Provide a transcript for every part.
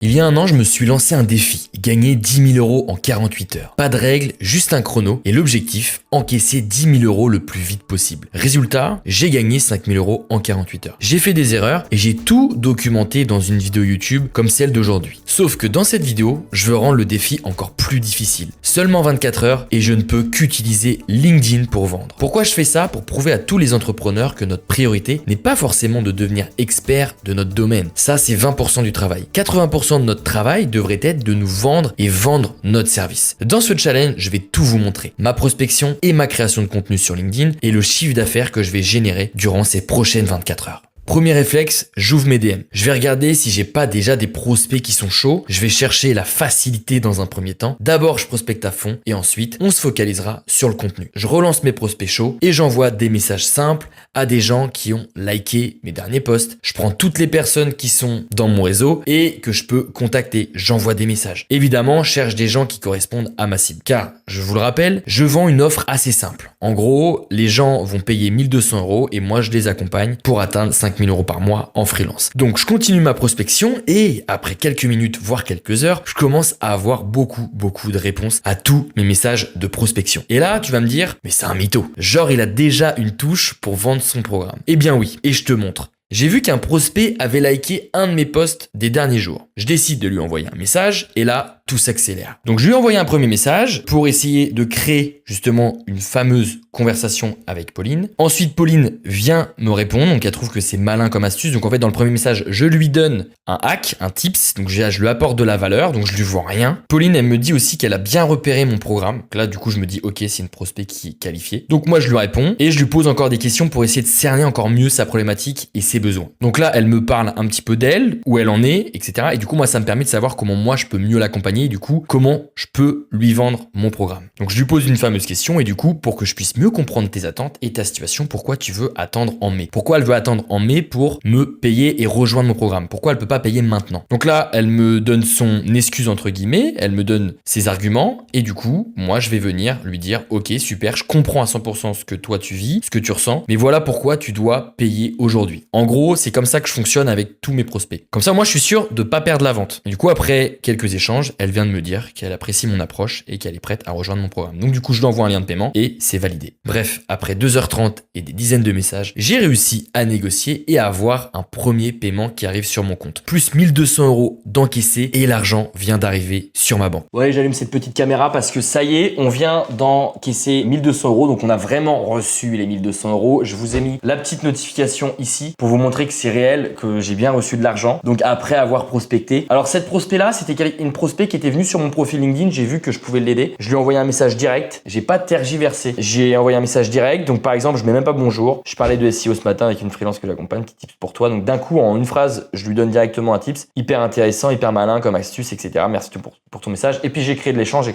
Il y a un an, je me suis lancé un défi, gagner 10 000 € en 48 heures. Pas de règles, juste un chrono et l'objectif, encaisser 10 000 € le plus vite possible. Résultat, j'ai gagné 5 000 € en 48 heures. J'ai fait des erreurs et j'ai tout documenté dans une vidéo YouTube comme celle d'aujourd'hui. Sauf que dans cette vidéo, je veux rendre le défi encore plus difficile. Seulement 24 heures et je ne peux qu'utiliser LinkedIn pour vendre. Pourquoi je fais ça? Pour prouver à tous les entrepreneurs que notre priorité n'est pas forcément de devenir expert de notre domaine. Ça, c'est 20% du travail. 80% de notre travail devrait être de nous vendre et vendre notre service. Dans ce challenge, je vais tout vous montrer. Ma prospection et ma création de contenu sur LinkedIn et le chiffre d'affaires que je vais générer durant ces prochaines 24 heures. Premier réflexe, j'ouvre mes DM. Je vais regarder si j'ai pas déjà des prospects qui sont chauds. Je vais chercher la facilité dans un premier temps. D'abord, je prospecte à fond et ensuite, on se focalisera sur le contenu. Je relance mes prospects chauds et j'envoie des messages simples à des gens qui ont liké mes derniers posts. Je prends toutes les personnes qui sont dans mon réseau et que je peux contacter. J'envoie des messages. Évidemment, je cherche des gens qui correspondent à ma cible. Car, je vous le rappelle, je vends une offre assez simple. En gros, les gens vont payer 1 200 € et moi, je les accompagne pour atteindre 5 000 € par mois en freelance. Donc je continue ma prospection et après quelques minutes, voire quelques heures, je commence à avoir beaucoup de réponses à tous mes messages de prospection. Et là, tu vas me dire, mais c'est un mytho. Genre, il a déjà une touche pour vendre son programme. Eh bien oui, et je te montre. J'ai vu qu'un prospect avait liké un de mes posts des derniers jours. Je décide de lui envoyer un message et là, tout s'accélère. Donc je lui ai envoyé un premier message pour essayer de créer justement une fameuse conversation avec Pauline. Ensuite, Pauline vient me répondre, donc elle trouve que c'est malin comme astuce. Donc en fait, dans le premier message, je lui donne un hack, un tips, donc je lui apporte de la valeur, donc je lui vends rien. Pauline, elle me dit aussi qu'elle a bien repéré mon programme. Donc là, du coup, je me dis, ok, c'est une prospect qui est qualifiée. Donc moi, je lui réponds et je lui pose encore des questions pour essayer de cerner encore mieux sa problématique et ses besoins. Donc là, elle me parle un petit peu d'elle, où elle en est, etc. Et du coup, moi, ça me permet de savoir comment moi, je peux mieux l'accompagner et du coup, comment je peux lui vendre mon programme. Donc je lui pose une fameuse question et du coup, pour que je puisse mieux comprendre tes attentes et ta situation, pourquoi tu veux attendre en mai? Pourquoi elle veut attendre en mai pour me payer et rejoindre mon programme? Pourquoi elle peut pas payer maintenant? Donc là, elle me donne son excuse entre guillemets, elle me donne ses arguments et du coup, moi, je vais venir lui dire, ok, super, je comprends à 100% ce que toi tu vis, ce que tu ressens, mais voilà pourquoi tu dois payer aujourd'hui. En gros, c'est comme ça que je fonctionne avec tous mes prospects. Comme ça, moi, je suis sûr de pas perdre la vente. Et du coup, après quelques échanges, elle vient de me dire qu'elle apprécie mon approche et qu'elle est prête à rejoindre mon programme. Donc du coup, je lui envoie un lien de paiement et c'est validé. Bref, après 2h30 et des dizaines de messages, j'ai réussi à négocier et à avoir un premier paiement qui arrive sur mon compte. Plus 1 200 € d'encaissé et l'argent vient d'arriver sur ma banque. Ouais, j'allume cette petite caméra parce que ça y est, on vient d'encaisser 1 200 €. Donc on a vraiment reçu les 1 200 €. Je vous ai mis la petite notification ici pour vous montrer que c'est réel, que j'ai bien reçu de l'argent. Donc après avoir prospecté. Alors cette prospect là, c'était une prospect qui était venue sur mon profil LinkedIn. J'ai vu que je pouvais l'aider. Je lui ai envoyé un message direct. J'ai pas tergiversé. J'ai envoyé un message direct. Donc par exemple, je mets même pas bonjour. Je parlais de SEO ce matin avec une freelance que j'accompagne, qui tips pour toi. Donc d'un coup, en une phrase, je lui donne directement un tips hyper intéressant, hyper malin comme astuce, etc. Merci pour ton message. Et puis j'ai créé de l'échange,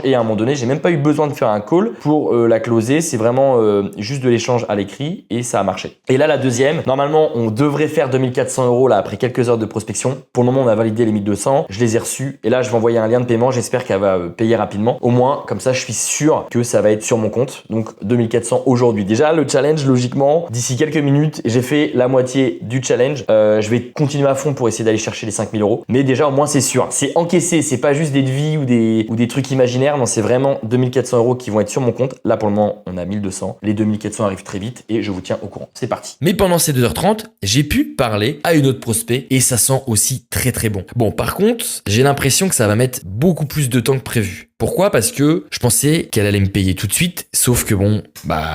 et à un moment donné, j'ai même pas eu besoin de faire un call pour la closer. C'est vraiment juste de l'échange à l'écrit et ça a marché. Et là, la deuxième, normalement, on devrait faire 2400 € là après quelques heures de prospection. Pour le moment, on a validé les 1200. Je les ai reçus et là, je vais envoyer un lien de paiement. J'espère qu'elle va payer rapidement. Au moins, comme ça, je suis sûr que ça va être sur mon compte. Donc 2400 aujourd'hui. Déjà, le challenge, logiquement, d'ici quelques minutes, j'ai fait la moitié du challenge. Je vais continuer à fond pour essayer d'aller chercher les 5000 €. Mais déjà, au moins, c'est sûr. C'est encaissé. C'est pas juste des devis ou des trucs imaginaires. Non, c'est vraiment 2400 € qui vont être sur mon compte. Là, pour le moment, on a 1200. Les 2400 arrivent très vite et je vous tiens au courant. C'est parti. Mais pendant ces 2h30, j'ai pu parler à une autre prospect et ça sent aussi très bon. Bon, par contre, j'ai l'impression que ça va mettre beaucoup plus de temps que prévu. Pourquoi? Parce que je pensais qu'elle allait me payer tout de suite, sauf que bon,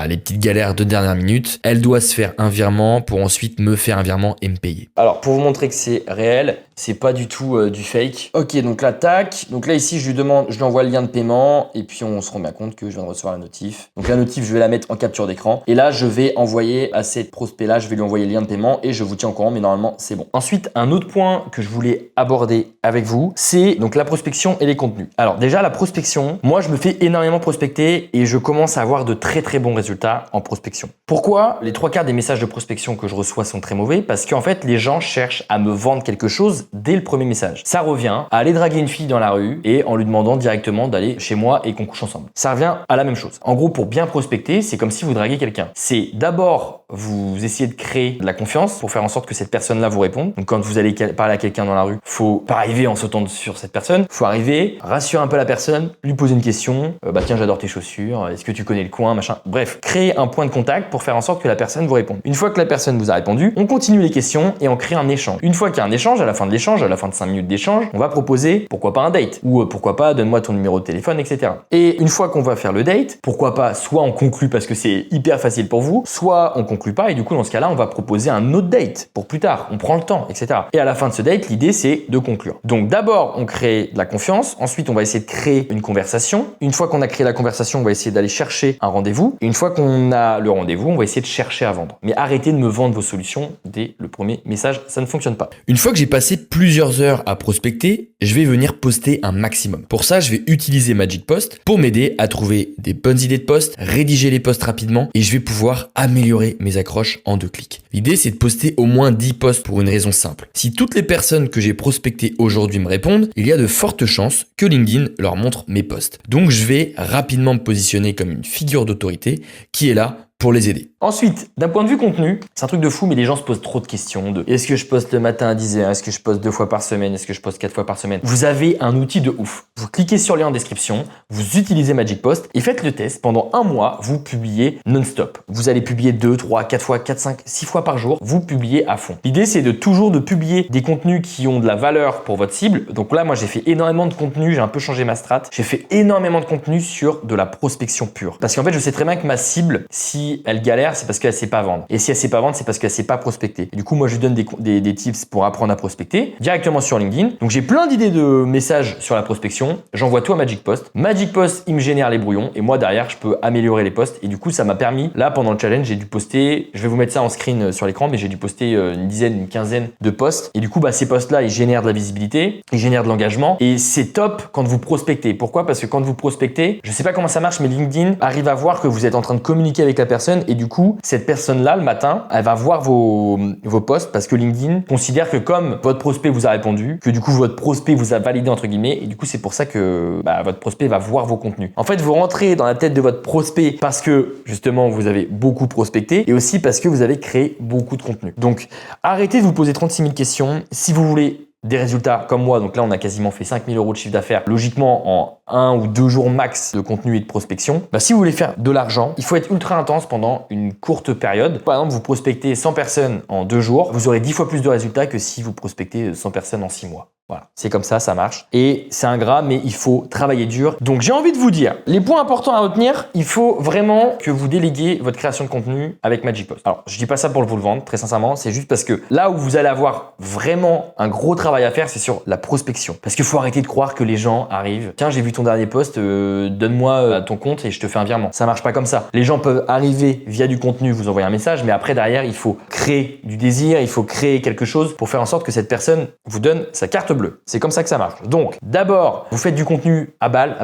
les petites galères de dernière minute, elle doit se faire un virement pour ensuite me faire un virement et me payer. Alors, pour vous montrer que c'est réel, c'est pas du tout du fake. Ok, donc là, tac. Donc là, ici, je lui envoie le lien de paiement et puis on se rend bien compte que je viens de recevoir la notif. Donc la notif, je vais la mettre en capture d'écran et là, je vais envoyer à cette prospect-là, je vais lui envoyer le lien de paiement et je vous tiens au courant, mais normalement, c'est bon. Ensuite, un autre point que je voulais aborder avec vous, c'est donc la prospection et les contenus. Alors déjà, la prospection, prospection, moi je me fais énormément prospecter et je commence à avoir de très très bons résultats en prospection. Pourquoi les 3/4 des messages de prospection que je reçois sont très mauvais? Parce qu'en fait les gens cherchent à me vendre quelque chose dès le premier message. Ça revient à aller draguer une fille dans la rue et en lui demandant directement d'aller chez moi et qu'on couche ensemble. Ça revient à la même chose. En gros, pour bien prospecter, c'est comme si vous draguez quelqu'un. C'est d'abord vous essayez de créer de la confiance pour faire en sorte que cette personne-là vous réponde. Donc quand vous allez parler à quelqu'un dans la rue, faut pas arriver en sautant sur cette personne, faut arriver, rassurer un peu la personne, lui poser une question, bah tiens j'adore tes chaussures, est-ce que tu connais le coin, machin. Bref, créer un point de contact pour faire en sorte que la personne vous réponde. Une fois que la personne vous a répondu, on continue les questions et on crée un échange. Une fois qu'il y a un échange, à la fin de l'échange, à la fin de 5 minutes d'échange, on va proposer pourquoi pas un date ou pourquoi pas donne-moi ton numéro de téléphone, etc. Et une fois qu'on va faire le date, pourquoi pas soit on conclut parce que c'est hyper facile pour vous, soit on conclut pas et du coup dans ce cas-là on va proposer un autre date pour plus tard, on prend le temps, etc. Et à la fin de ce date, l'idée c'est de conclure. Donc d'abord on crée de la confiance, ensuite on va essayer de créer une conversation. Une fois qu'on a créé la conversation, on va essayer d'aller chercher un rendez-vous. Et une fois qu'on a le rendez-vous, on va essayer de chercher à vendre. Mais arrêtez de me vendre vos solutions dès le premier message, ça ne fonctionne pas. Une fois que j'ai passé plusieurs heures à prospecter, je vais venir poster un maximum. Pour ça, je vais utiliser Magic Post pour m'aider à trouver des bonnes idées de posts, rédiger les posts rapidement et je vais pouvoir améliorer mes accroches en 2 clics. L'idée, c'est de poster au moins 10 posts pour une raison simple. Si toutes les personnes que j'ai prospectées aujourd'hui me répondent, il y a de fortes chances que LinkedIn leur montre mes posts. Donc, je vais rapidement me positionner comme une figure d'autorité qui est là pour les aider. Ensuite, d'un point de vue contenu, c'est un truc de fou, mais les gens se posent trop de questions de est-ce que je poste le matin à 10h, est-ce que je poste 2 fois par semaine, est-ce que je poste 4 fois par semaine. Vous avez un outil de ouf. Vous cliquez sur le lien en description, vous utilisez Magic Post et faites le test. Pendant un mois, vous publiez non-stop. Vous allez publier 2, 3, 4 fois, 4, 5, 6 fois par jour. Vous publiez à fond. L'idée, c'est de toujours de publier des contenus qui ont de la valeur pour votre cible. Donc là, moi, j'ai fait énormément de contenu, j'ai un peu changé ma strat. J'ai fait énormément de contenu sur de la prospection pure. Parce qu'en fait, je sais très bien que ma cible, si elle galère, c'est parce qu'elle sait pas vendre. Et si elle sait pas vendre, c'est parce qu'elle sait pas prospecter. Et du coup, moi, je lui donne des tips pour apprendre à prospecter directement sur LinkedIn. Donc, j'ai plein d'idées de messages sur la prospection. J'envoie tout à Magic Post. Magic Post, il me génère les brouillons. Et moi, derrière, je peux améliorer les posts. Et du coup, ça m'a permis, là, pendant le challenge, j'ai dû poster, je vais vous mettre ça en screen sur l'écran, mais j'ai dû poster une dizaine, une quinzaine de posts. Et du coup, ces posts-là, ils génèrent de la visibilité, ils génèrent de l'engagement. Et c'est top quand vous prospectez. Pourquoi? Parce que quand vous prospectez, je sais pas comment ça marche, mais LinkedIn arrive à voir que vous êtes en train de communiquer avec la personne. Et du coup, cette personne-là, le matin, elle va voir vos posts parce que LinkedIn considère que comme votre prospect vous a répondu, que du coup, votre prospect vous a validé, entre guillemets, et du coup, c'est pour ça que votre prospect va voir vos contenus. En fait, vous rentrez dans la tête de votre prospect parce que, justement, vous avez beaucoup prospecté et aussi parce que vous avez créé beaucoup de contenu. Donc, arrêtez de vous poser 36 000 questions. Si vous voulez des résultats comme moi, donc là on a quasiment fait 5 000 € de chiffre d'affaires, logiquement en 1 ou 2 jours max de contenu et de prospection. Si vous voulez faire de l'argent, il faut être ultra intense pendant une courte période. Par exemple, vous prospectez 100 personnes en 2 jours, vous aurez 10 fois plus de résultats que si vous prospectez 100 personnes en 6 mois. Voilà, c'est comme ça marche. Et c'est ingrat, mais il faut travailler dur. Donc j'ai envie de vous dire, les points importants à retenir, il faut vraiment que vous déléguiez votre création de contenu avec Magic Post. Alors, je dis pas ça pour vous le vendre, très sincèrement, c'est juste parce que là où vous allez avoir vraiment un gros travail à faire, c'est sur la prospection. Parce qu'il faut arrêter de croire que les gens arrivent. Tiens, j'ai vu ton dernier post, donne-moi ton compte et je te fais un virement. Ça marche pas comme ça. Les gens peuvent arriver via du contenu, vous envoyer un message, mais après derrière, il faut créer du désir, il faut créer quelque chose pour faire en sorte que cette personne vous donne sa carte bleue. C'est comme ça que ça marche. Donc, d'abord, vous faites du contenu à balle,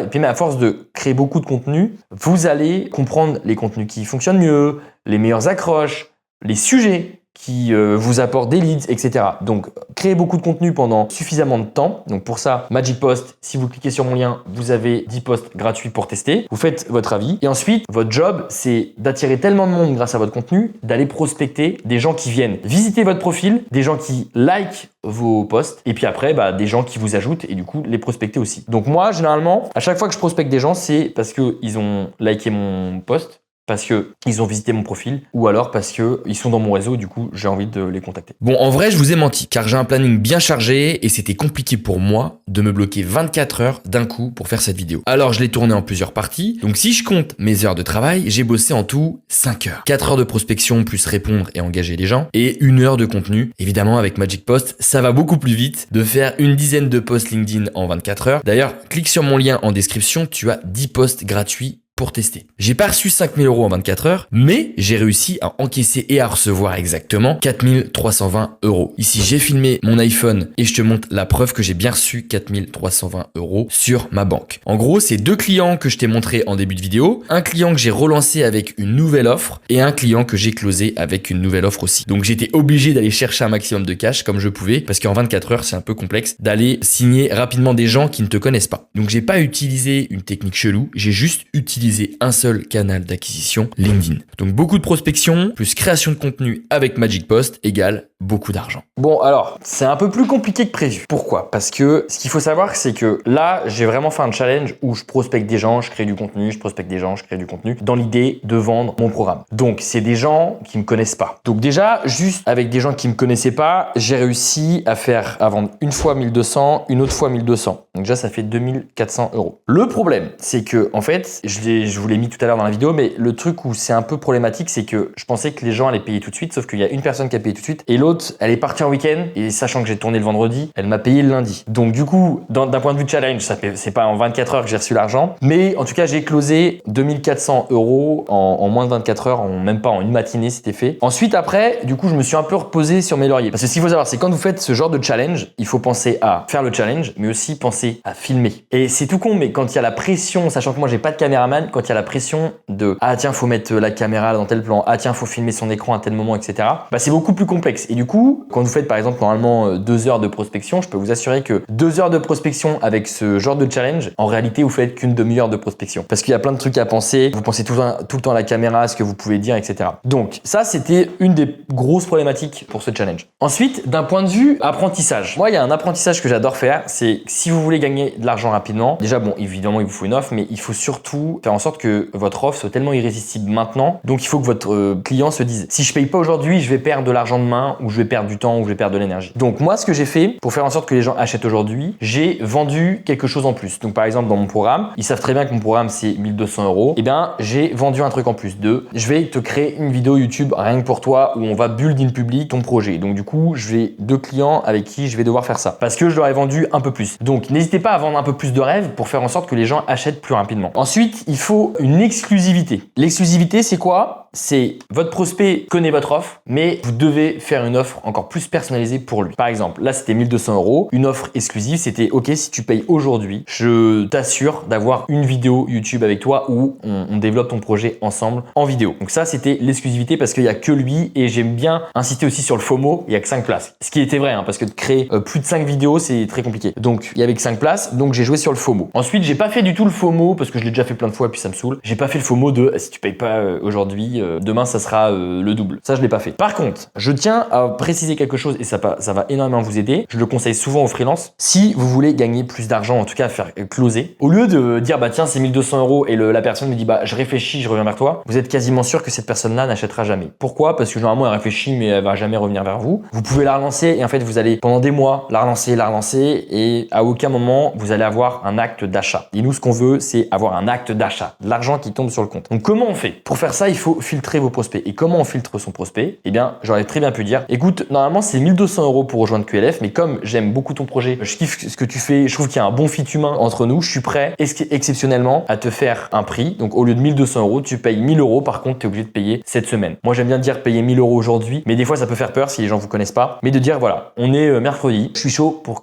et puis mais à force de créer beaucoup de contenu, vous allez comprendre les contenus qui fonctionnent mieux, les meilleures accroches, les sujets qui vous apportent des leads, etc. Donc, créez beaucoup de contenu pendant suffisamment de temps. Donc, pour ça, Magic Post, si vous cliquez sur mon lien, vous avez 10 posts gratuits pour tester. Vous faites votre avis. Et ensuite, votre job, c'est d'attirer tellement de monde grâce à votre contenu, d'aller prospecter des gens qui viennent visiter votre profil, des gens qui likent vos posts, et puis après, des gens qui vous ajoutent et du coup, les prospecter aussi. Donc, moi, généralement, à chaque fois que je prospecte des gens, c'est parce qu'ils ont liké mon post, parce qu'ils ont visité mon profil ou alors parce qu'ils sont dans mon réseau et du coup j'ai envie de les contacter. Bon, en vrai je vous ai menti car j'ai un planning bien chargé et c'était compliqué pour moi de me bloquer 24 heures d'un coup pour faire cette vidéo. Alors je l'ai tourné en plusieurs parties, donc si je compte mes heures de travail, j'ai bossé en tout 5 heures. 4 heures de prospection plus répondre et engager les gens et 1 heure de contenu. Évidemment avec Magic Post, ça va beaucoup plus vite de faire une dizaine de posts LinkedIn en 24 heures. D'ailleurs, clique sur mon lien en description, tu as 10 posts gratuits pour tester. J'ai pas reçu 5000 € en 24 heures, mais j'ai réussi à encaisser et à recevoir exactement 4320 €. Ici, j'ai filmé mon iPhone et je te montre la preuve que j'ai bien reçu 4320 € sur ma banque. En gros, c'est 2 clients que je t'ai montré en début de vidéo, un client que j'ai relancé avec une nouvelle offre et un client que j'ai closé avec une nouvelle offre aussi. Donc j'étais obligé d'aller chercher un maximum de cash comme je pouvais parce qu'en 24 heures, c'est un peu complexe d'aller signer rapidement des gens qui ne te connaissent pas. Donc j'ai pas utilisé une technique chelou, j'ai juste utilisé un seul canal d'acquisition, LinkedIn. Donc beaucoup de prospection plus création de contenu avec Magic Post égale beaucoup d'argent. Bon, alors, c'est un peu plus compliqué que prévu. Pourquoi? Parce que ce qu'il faut savoir, c'est que là, j'ai vraiment fait un challenge où je prospecte des gens, je crée du contenu, je prospecte des gens, je crée du contenu, dans l'idée de vendre mon programme. Donc, c'est des gens qui me connaissent pas. Donc déjà, juste avec des gens qui me connaissaient pas, j'ai réussi à vendre une fois 1200, une autre fois 1200. Donc déjà, ça fait 2400 €. Le problème, c'est que, en fait, je vous l'ai mis tout à l'heure dans la vidéo, mais le truc où c'est un peu problématique, c'est que je pensais que les gens allaient payer tout de suite, sauf qu'il y a une personne qui a payé tout de suite et l'autre, elle est partie en week-end et sachant que j'ai tourné le vendredi, elle m'a payé le lundi. Donc du coup, d'un point de vue challenge, c'est pas en 24 heures que j'ai reçu l'argent, mais en tout cas, j'ai closé 2400 € en moins de 24 heures, même pas en une matinée, c'était fait. Ensuite, après, du coup, je me suis un peu reposé sur mes lauriers. Parce que ce qu'il faut savoir, c'est quand vous faites ce genre de challenge, il faut penser à faire le challenge, mais aussi penser à filmer. Et c'est tout con, mais quand il y a la pression, sachant que moi, j'ai pas de caméraman, quand il y a la pression de ah tiens, faut mettre la caméra dans tel plan, ah tiens, faut filmer son écran à tel moment, etc. Bah, c'est beaucoup plus complexe. Et du coup, quand vous faites par exemple normalement 2 heures de prospection, je peux vous assurer que 2 heures de prospection avec ce genre de challenge, en réalité, vous faites qu'une demi-heure de prospection. Parce qu'il y a plein de trucs à penser, vous pensez tout le temps à la caméra, à ce que vous pouvez dire, etc. Donc ça, c'était une des grosses problématiques pour ce challenge. Ensuite, d'un point de vue apprentissage, moi, il y a un apprentissage que j'adore faire, c'est si vous voulez gagner de l'argent rapidement, déjà bon, évidemment, il vous faut une offre, mais il faut surtout faire en sorte que votre offre soit tellement irrésistible maintenant, donc il faut que votre client se dise, si je paye pas aujourd'hui, je vais perdre de l'argent demain, ou je vais perdre du temps, ou je vais perdre de l'énergie. Donc moi, ce que j'ai fait pour faire en sorte que les gens achètent aujourd'hui, j'ai vendu quelque chose en plus. Donc par exemple, dans mon programme, ils savent très bien que mon programme c'est 1200 €. Et bien, j'ai vendu un truc en plus de, je vais te créer une vidéo YouTube rien que pour toi où on va build in public ton projet. Donc du coup, je vais 2 clients avec qui je vais devoir faire ça parce que je leur ai vendu un peu plus. Donc n'hésitez pas à vendre un peu plus de rêves pour faire en sorte que les gens achètent plus rapidement. Ensuite, il faut une exclusivité. L'exclusivité, c'est quoi? C'est votre prospect connaît votre offre, mais vous devez faire une offre encore plus personnalisée pour lui. Par exemple, là, c'était 1200 €. Une offre exclusive, c'était OK, si tu payes aujourd'hui, je t'assure d'avoir une vidéo YouTube avec toi où on développe ton projet ensemble en vidéo. Donc ça, c'était l'exclusivité parce qu'il n'y a que lui et j'aime bien insister aussi sur le FOMO. Il n'y a que 5 places. Ce qui était vrai, hein, parce que de créer plus de 5 vidéos, c'est très compliqué. Donc, il y avait que 5 places, donc j'ai joué sur le FOMO. Ensuite, j'ai pas fait du tout le FOMO parce que je l'ai déjà fait plein de fois et puis ça me saoule. J'ai pas fait le FOMO de si tu payes pas aujourd'hui, demain ça sera le double. Ça, je l'ai pas fait. Par contre, je tiens à préciser quelque chose et ça va énormément vous aider. Je le conseille souvent aux freelances. Si vous voulez gagner plus d'argent, en tout cas faire closer, au lieu de dire bah tiens c'est 1200 € et la personne me dit bah je réfléchis, je reviens vers toi, vous êtes quasiment sûr que cette personne-là n'achètera jamais. Pourquoi? Parce que généralement elle réfléchit mais elle va jamais revenir vers vous. Vous pouvez la relancer et en fait vous allez pendant des mois la relancer et à aucun moment vous allez avoir un acte d'achat. Et nous ce qu'on veut c'est avoir un acte d'achat, de l'argent qui tombe sur le compte. Donc comment on fait? Pour faire ça il faut filtrer vos prospects. Et comment on filtre son prospect? Eh bien j'aurais très bien pu dire écoute normalement c'est 1200 € pour rejoindre QLF mais comme j'aime beaucoup ton projet, je kiffe ce que tu fais, je trouve qu'il y a un bon fit humain entre nous, je suis prêt exceptionnellement à te faire un prix. Donc au lieu de 1200 €, tu payes 1000 €. Par contre, tu es obligé de payer cette semaine. Moi, j'aime bien dire payer 1000 € aujourd'hui, mais des fois, ça peut faire peur si les gens vous connaissent pas. Mais de dire voilà, on est mercredi, je suis chaud pour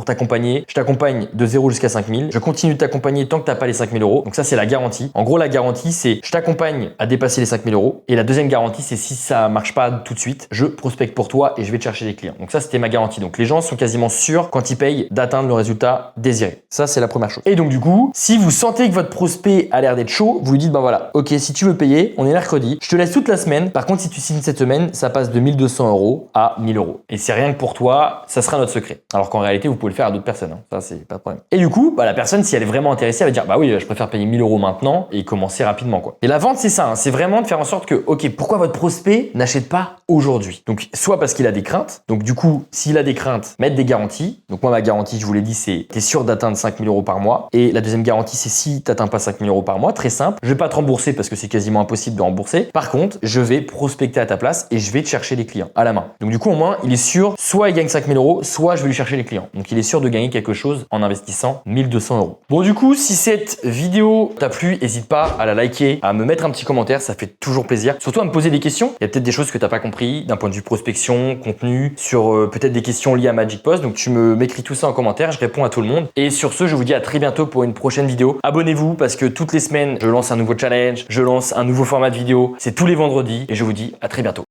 t'accompagner. Je t'accompagne de 0 jusqu'à 5000. Je continue de t'accompagner tant que t'as pas les 5000 €. Donc ça, c'est la garantie. En gros, la garantie, c'est je t'accompagne à dépasser les 5000 €. Et la deuxième garantie, c'est si ça marche pas tout de suite, je prospecte pour toi et je vais te chercher des clients. Donc ça, c'était ma garantie. Donc les gens sont quasiment sûrs quand ils payent d'atteindre le résultat désiré. Ça, c'est la première chose. Et donc du coup, si vous sentez que votre prospect a l'air d'être chaud, vous lui dites ben voilà, ok, si tu veux payer, on est mercredi, je te laisse toute la semaine. Par contre, si tu signes cette semaine, ça passe de 1200 € à 1000 €. Et c'est rien que pour toi, ça sera notre secret. Alors qu'en réalité, vous pouvez le faire à d'autres personnes. Hein. Ça, c'est pas de problème. Et du coup, bah, la personne, si elle est vraiment intéressée, elle va dire bah oui, je préfère payer 1000 € maintenant et commencer rapidement quoi. Et la vente, c'est ça. Hein. C'est vraiment de faire en sorte que, ok, pourquoi votre prospect n'achète pas aujourd'hui? Donc, soit parce qu'il a des craintes. Donc, du coup, s'il a des craintes, mettre des garanties. Donc, moi, ma garantie, je vous l'ai dit, c'est t'es sûr d'atteindre 5 000 euros par mois. Et la deuxième garantie, c'est si t'atteins pas 5 000 euros par mois, très simple. Je vais pas te rembourser parce que c'est quasiment impossible de rembourser. Par contre, je vais prospecter à ta place et je vais te chercher les clients à la main. Donc, du coup, au moins, il est sûr, soit il gagne 5 000 euros, soit je vais lui chercher les clients. Donc, il est sûr de gagner quelque chose en investissant 1200 euros. Bon, du coup, si cette vidéo t'a plu, n'hésite pas à la liker, à me mettre un petit commentaire, ça fait toujours plaisir. Surtout à me poser des questions. Il y a peut-être des choses que t'as pas compris d'un point de vue prospection, contenu, sur peut-être des questions liées à Magic Post. Donc, tu m'écris tout ça en commentaire, je réponds à tout le monde. Et sur ce, je vous dis à très bientôt pour une prochaine vidéo. Abonnez-vous parce que toutes les semaines, je lance un nouveau challenge, je lance un nouveau format de vidéo. C'est tous les vendredis et je vous dis à très bientôt.